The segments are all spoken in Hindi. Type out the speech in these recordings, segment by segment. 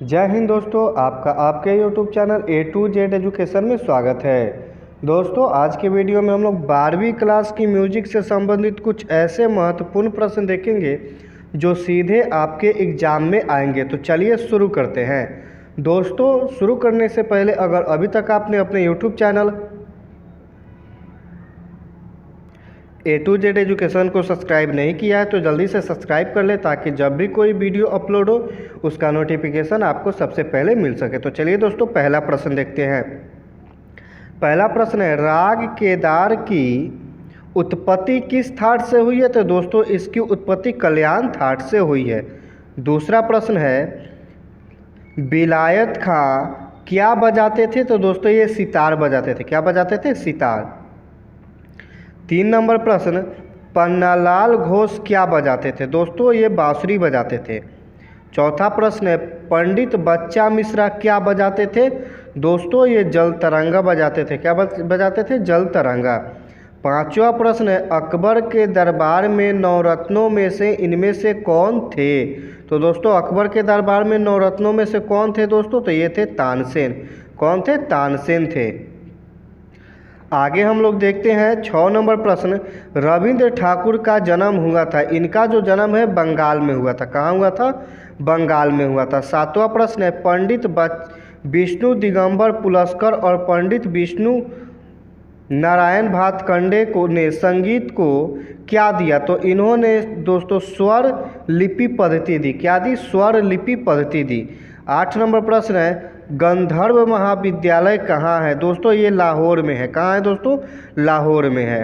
जय हिंद दोस्तों, आपका आपके YouTube channel A to Z education में स्वागत है। दोस्तों, आज के वीडियो में हम लोग 12वीं क्लास की म्यूजिक से संबंधित कुछ ऐसे महत्वपूर्ण प्रश्न देखेंगे जो सीधे आपके एग्ज़ाम में आएंगे। तो चलिए शुरू करते हैं। दोस्तों, शुरू करने से पहले अगर अभी तक आपने अपने YouTube channel A to Z education को सब्सक्राइब नहीं किया है तो जल्दी से सब्सक्राइब कर ले, ताकि जब भी कोई वीडियो अपलोड हो उसका नोटिफिकेशन आपको सबसे पहले मिल सके। तो चलिए दोस्तों, पहला प्रश्न देखते हैं। पहला प्रश्न है, राग केदार की उत्पत्ति किस थाट से हुई है? तो दोस्तों, इसकी उत्पत्ति कल्याण थाट से हुई है। दूसरा प्रश्न है, विलायत खां क्या बजाते थे? तो दोस्तों, ये सितार बजाते थे। क्या बजाते थे? सितार। 3 नंबर प्रश्न, पन्नालाल घोष क्या बजाते थे? दोस्तों, ये बांसुरी बजाते थे। चौथा प्रश्न है, पंडित बच्चा मिश्रा क्या बजाते थे? दोस्तों, ये जल तरंगा बजाते थे। क्या बजाते थे? जल तरंगा। 5वां प्रश्न है, अकबर के दरबार में नवरत्नों में से इनमें से कौन थे? तो दोस्तों, अकबर के दरबार में नवरत्नों में से कौन थे दोस्तों? तो ये थे तानसेन। कौन थे? तानसेन थे। आगे हम लोग देखते हैं 6 नंबर प्रश्न, रविंद्र ठाकुर का जन्म हुआ था। इनका जो जन्म है बंगाल में हुआ था। कहाँ हुआ था? बंगाल में हुआ था। 7वां प्रश्न है, पंडित विष्णु दिगंबर पुलस्कर और पंडित विष्णु नारायण भातखंडे को ने संगीत को क्या दिया? तो इन्होंने दोस्तों स्वर लिपि पद्धति दी। क्या दी? स्वर लिपि पद्धति दी। 8 नंबर प्रश्न है, गंधर्व महाविद्यालय कहाँ है? दोस्तों, ये लाहौर में है। कहाँ है दोस्तों? लाहौर में है।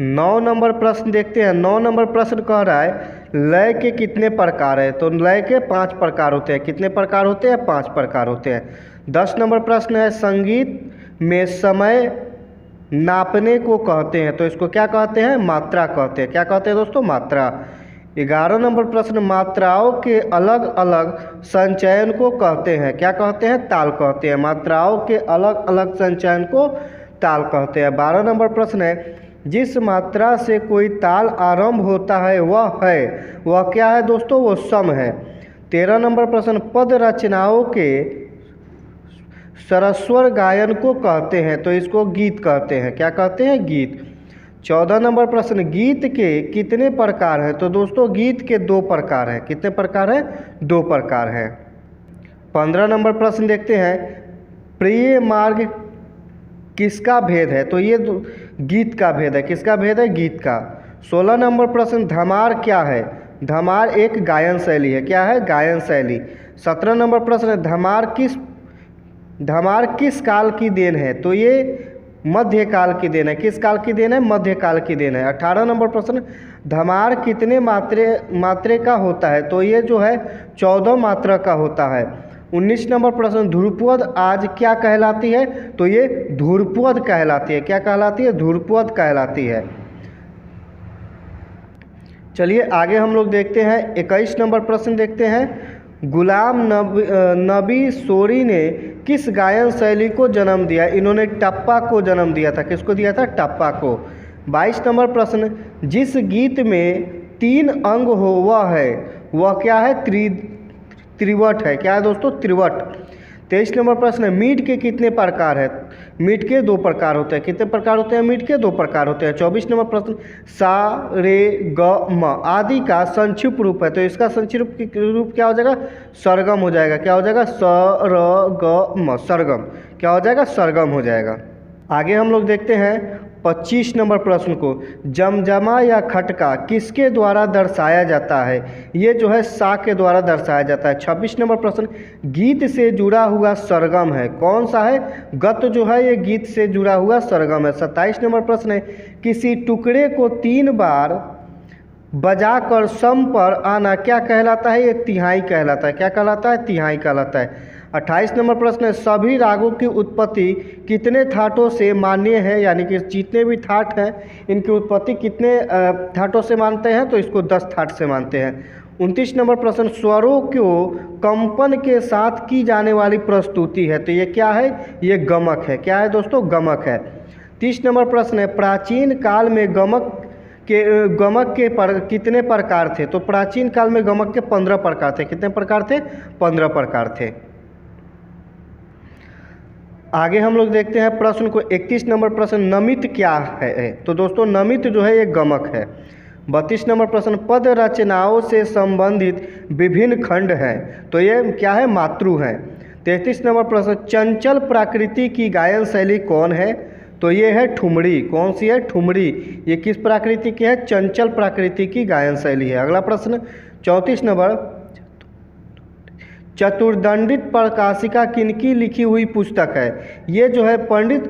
9 नंबर प्रश्न देखते हैं। 9 नंबर प्रश्न कह रहा है, लय के कितने प्रकार है? तो लय के 5 प्रकार होते हैं। कितने प्रकार होते हैं? 5 प्रकार होते हैं। 10 नंबर प्रश्न है, संगीत में समय नापने को कहते हैं। तो इसको क्या कहते हैं? मात्रा कहते हैं। क्या कहते हैं दोस्तों? मात्रा। 11 नंबर प्रश्न, मात्राओं के अलग अलग संचयन को कहते हैं। क्या कहते हैं? ताल कहते हैं। मात्राओं के अलग अलग संचयन को ताल कहते हैं। 12 नंबर प्रश्न है, जिस मात्रा से कोई ताल आरंभ होता है वह क्या है दोस्तों? वो सम है। 13 नंबर प्रश्न, पद रचनाओं के सरस्वर गायन को कहते हैं। तो इसको गीत कहते हैं। क्या कहते हैं? गीत। 14 नंबर प्रश्न, गीत के कितने प्रकार हैं? तो दोस्तों, गीत के 2 प्रकार हैं। कितने प्रकार हैं? 2 प्रकार हैं। 15 नंबर प्रश्न देखते हैं, प्रिय मार्ग किसका भेद है? तो ये गीत का भेद है। किसका भेद है? गीत का। 16 नंबर प्रश्न, धमार क्या है? धमार एक गायन शैली है। क्या है? गायन शैली। 17 नंबर प्रश्न, धमार किस काल की देन है? तो ये मध्यकाल की देन है। किस काल की देन है? मध्यकाल की देन है। 18 नंबर प्रश्न, धमार कितने मात्रे का होता है? तो ये जो है 14 मात्रा का होता है। 19 नंबर प्रश्न, ध्रुपद आज क्या कहलाती है? तो ये ध्रुपद कहलाती है। क्या कहलाती है? ध्रुपद कहलाती है। चलिए आगे हम लोग देखते हैं। 21 नंबर प्रश्न देखते हैं, गुलाम नबी सोरी ने किस गायन शैली को जन्म दिया? इन्होंने टप्पा को जन्म दिया था। किसको दिया था? टप्पा को। 22 नंबर प्रश्न, जिस गीत में 3 अंग हो वह क्या है? त्रिवट है। क्या है दोस्तों? त्रिवट। 23 नंबर प्रश्न, मीट के कितने प्रकार है? मीट के 2 प्रकार होते हैं। कितने प्रकार होते हैं? मीट के 2 प्रकार होते हैं। 24 नंबर प्रश्न, सा रे ग म आदि का संक्षिप्त रूप है। तो इसका संक्षिप्त रूप क्या हो जाएगा? सरगम हो जाएगा। क्या हो जाएगा? स र ग म, सरगम। क्या हो जाएगा? सरगम हो जाएगा। आगे हम लोग देखते हैं 25 नंबर प्रश्न को, जमजमा या खटका किसके द्वारा दर्शाया जाता है? ये जो है सा के द्वारा दर्शाया जाता है। 26 नंबर प्रश्न, गीत से जुड़ा हुआ सरगम है। कौन सा है? गत जो है ये गीत से जुड़ा हुआ सरगम है। 27 नंबर प्रश्न है, किसी टुकड़े को 3 बार बजाकर सम पर आना क्या कहलाता है? ये तिहाई कहलाता है। क्या कहलाता है? तिहाई कहलाता है। 28 नंबर प्रश्न है, सभी रागों की उत्पत्ति कितने थाटों से मान्य है? यानी कि जितने भी थाट हैं इनकी उत्पत्ति कितने थाटों से मानते हैं? तो इसको 10 थाट से मानते हैं। 29 नंबर प्रश्न, स्वरों को कंपन के साथ की जाने वाली प्रस्तुति है। तो ये क्या है? ये गमक है। क्या है दोस्तों? गमक है। 30 नंबर प्रश्न है, प्राचीन काल में गमक गमक के कितने प्रकार थे? तो प्राचीन काल में गमक के 15 प्रकार थे। कितने प्रकार थे? 15 प्रकार थे। आगे हम लोग देखते हैं प्रश्न को 31 नंबर प्रश्न, नमित क्या है? तो दोस्तों नमित जो है एक गमक है। 32 नंबर प्रश्न, पद रचनाओं से संबंधित विभिन्न खंड हैं, तो ये क्या है? मातृ हैं। 33 नंबर प्रश्न, चंचल प्रकृति की गायन शैली कौन है? तो ये है ठुमरी। कौन सी है? ठुमरी। ये किस प्रकृति की है? चंचल प्रकृति की गायन शैली है। अगला प्रश्न 34 नंबर, चतुर्दंडित प्रकाशिका किनकी लिखी हुई पुस्तक है? ये जो है पंडित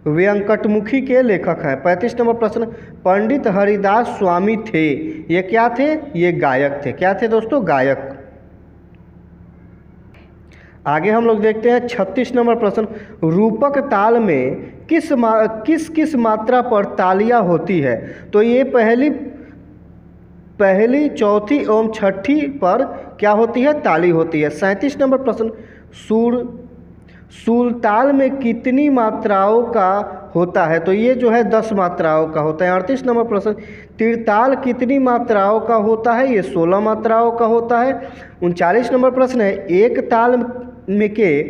वेंकटमुखी के लेखक हैं। 35 नंबर प्रश्न, पंडित हरिदास स्वामी थे, ये क्या थे? ये गायक थे। क्या थे दोस्तों? गायक। आगे हम लोग देखते हैं 36 नंबर प्रश्न, रूपक ताल में किस किस मात्रा पर तालियां होती है? तो ये पहली चौथी एवं छठी पर क्या होती है? ताली होती है। 37 नंबर प्रश्न, सुरताल में कितनी मात्राओं का होता है? तो ये जो है 10 मात्राओं का होता है। 38 नंबर प्रश्न, तीरताल कितनी मात्राओं का होता है? ये 16 मात्राओं का होता है। 39 नंबर प्रश्न है, एक ताल में के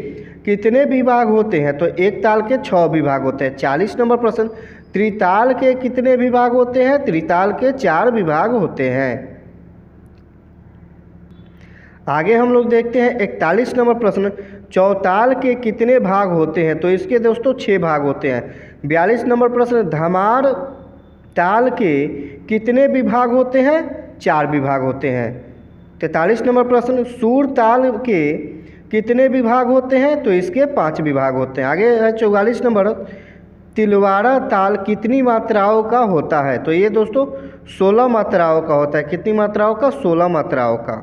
कितने विभाग होते हैं? तो एक ताल के 6 विभाग होते हैं। 40 नंबर प्रश्न, त्रिताल के कितने विभाग होते हैं? त्रिताल के 4 विभाग होते हैं। आगे हम लोग देखते हैं 41 नंबर प्रश्न, चौताल के कितने भाग होते हैं? तो इसके दोस्तों 6 भाग होते हैं। 42 नंबर प्रश्न, धमार ताल के कितने विभाग होते हैं? 4 विभाग होते हैं। 43 नंबर प्रश्न, सूर ताल के कितने विभाग होते हैं? तो इसके 5 विभाग होते हैं। आगे है 44 नंबर, तिलवाड़ा ताल कितनी मात्राओं का होता है? तो ये दोस्तों 16 मात्राओं का होता है। कितनी मात्राओं का? 16 मात्राओं का।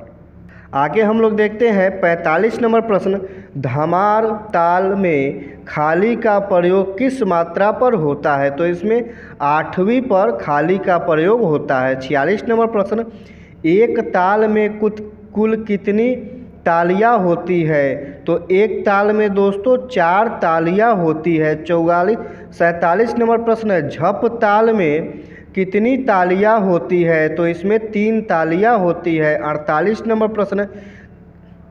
आगे हम लोग देखते हैं 45 नंबर प्रश्न, धमार ताल में खाली का प्रयोग किस मात्रा पर होता है? तो इसमें 8वीं पर खाली का प्रयोग होता है। 46 नंबर प्रश्न, एक ताल में कुल कितनी तालियां होती है? तो एक ताल में दोस्तों 4 तालियां होती है। 47 नंबर प्रश्न है, झप ताल में कितनी तालियां होती है? तो इसमें 3 तालियां होती है। 48 नंबर प्रश्न,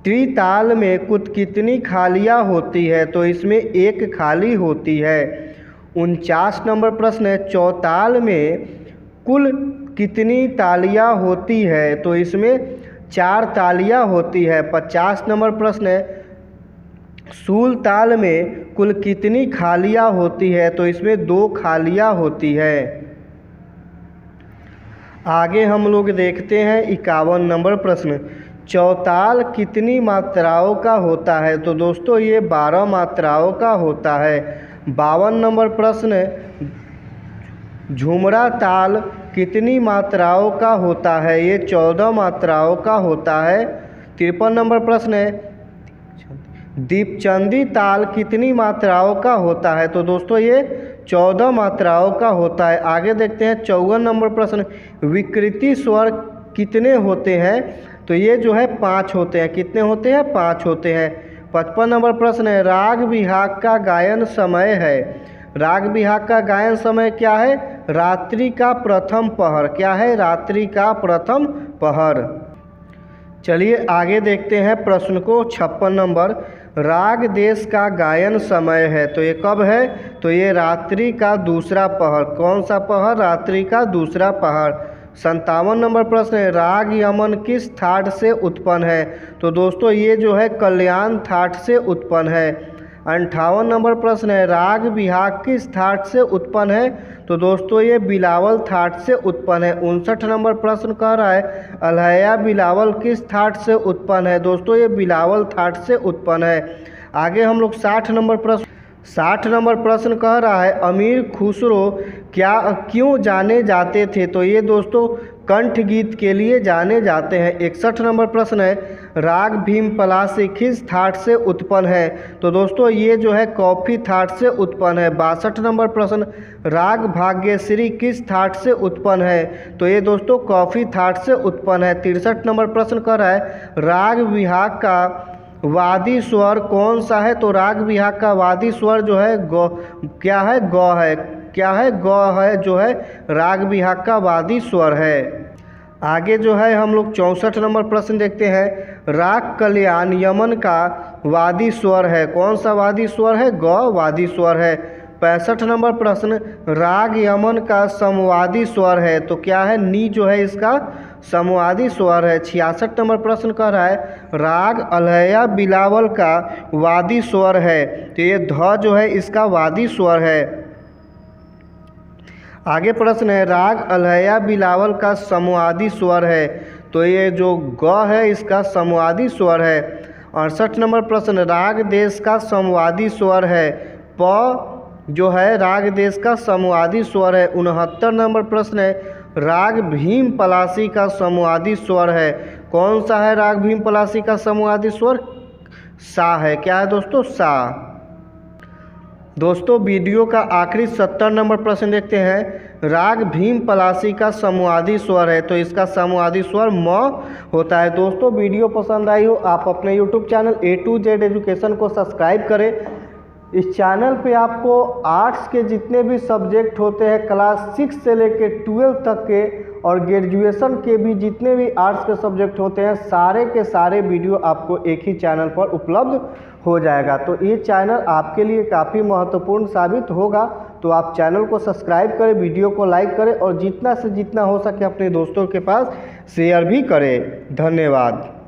त्रिताल में कुल कितनी खालियां होती है? तो इसमें 1 खाली होती है। 49 नंबर प्रश्न है, चौताल में कुल कितनी तालियां होती है? तो इसमें 4 तालियां होती है। 50 नंबर प्रश्न है, सूल ताल में कुल कितनी खालियां होती है? तो इसमें 2 खालियां होती है। आगे हम लोग देखते हैं 51 नंबर प्रश्न, चौताल कितनी मात्राओं का होता है? तो दोस्तों ये 12 मात्राओं का होता है। 52 नंबर प्रश्न, झुमरा ताल कितनी मात्राओं का होता है? ये 14 मात्राओं का होता है। 53 नंबर प्रश्न है, दीपचंदी ताल कितनी मात्राओं का होता है? तो दोस्तों ये 14 मात्राओं का होता है। आगे देखते हैं 54 नंबर प्रश्न, विकृति स्वर कितने होते हैं? तो ये जो है 5 होते हैं। कितने होते हैं? 5 होते हैं। 55 नंबर प्रश्न है, राग बिहाग का गायन समय है? राग बिहाग का गायन समय क्या है? रात्रि का प्रथम पहर। क्या है? रात्रि का प्रथम पहर। चलिए आगे देखते हैं प्रश्न को 56 नंबर, राग देश का गायन समय है? तो ये कब है? तो ये रात्रि का दूसरा पहर। कौन सा पहर? रात्रि का दूसरा पहर। 57 नंबर प्रश्न है, राग यमन किस थाट से उत्पन्न है? तो दोस्तों ये जो है कल्याण थाट से उत्पन्न है। 58 नंबर प्रश्न है, राग बिहाग किस थाट से उत्पन्न है? तो दोस्तों ये बिलावल थाट से उत्पन्न है। 59 नंबर प्रश्न कह रहा है, अलहैया बिलावल किस थाट से उत्पन्न है? दोस्तों ये बिलावल थाट से उत्पन्न है। आगे हम लोग 60 नंबर प्रश्न कह रहा है, अमीर खुसरो क्यों जाने जाते थे? तो ये दोस्तों कंठ गीत के लिए जाने जाते हैं। 61 नंबर प्रश्न है, राग भीम पलासी किस थाट से उत्पन्न है? तो दोस्तों ये जो है कॉफी थाट से उत्पन्न है। 62 नंबर प्रश्न, राग भाग्यश्री किस थाट से उत्पन्न है? तो ये दोस्तों कॉफी थाट से उत्पन्न है। 63 नंबर प्रश्न कर रहा है, राग बिहाग का वादी स्वर कौन सा है? तो राग बिहाग का वादी स्वर जो है गौ क्या है? गौ है। क्या है, ग है जो है राग बिहाग का वादी स्वर है। आगे जो है हम लोग 64 नंबर प्रश्न देखते हैं। राग कल्याण यमन का वादी स्वर है, कौन सा वादी स्वर है, ग वादी स्वर है। 65 नंबर प्रश्न, राग यमन का समवादी स्वर है, तो क्या है, नी जो है इसका समवादी स्वर है। 66 नंबर प्रश्न कह रहा है राग अलहैया बिलावल का वादी स्वर है, तो ये ध जो है इसका वादी स्वर है। आगे प्रश्न है राग अलहैया बिलावल का समवादी स्वर है, तो ये जो ग है इसका समवादी स्वर है। 68 नंबर प्रश्न, राग देश का समवादी स्वर है, प जो है राग देश का समवादी स्वर है। 69 नंबर प्रश्न है राग भीम पलासी का समवादी स्वर है, कौन सा है राग भीम पलासी का समवादी स्वर, सा है, क्या है दोस्तों, सा। दोस्तों वीडियो का आखिरी 70 नंबर प्रश्न देखते हैं। राग भीम पलासी का समवादी स्वर है, तो इसका समवादी स्वर म होता है। दोस्तों वीडियो पसंद आई हो आप अपने YouTube channel A to Z education को सब्सक्राइब करें। इस चैनल पे आपको आर्ट्स के जितने भी सब्जेक्ट होते हैं क्लास 6 से लेकर 12 तक के और ग्रेजुएशन के भी जितने भी आर्ट्स के सब्जेक्ट होते हैं सारे के सारे वीडियो आपको एक ही चैनल पर उपलब्ध हो जाएगा। तो ये चैनल आपके लिए काफ़ी महत्वपूर्ण साबित होगा, तो आप चैनल को सब्सक्राइब करें, वीडियो को लाइक करें और जितना से जितना हो सके अपने दोस्तों के पास शेयर भी करें। धन्यवाद।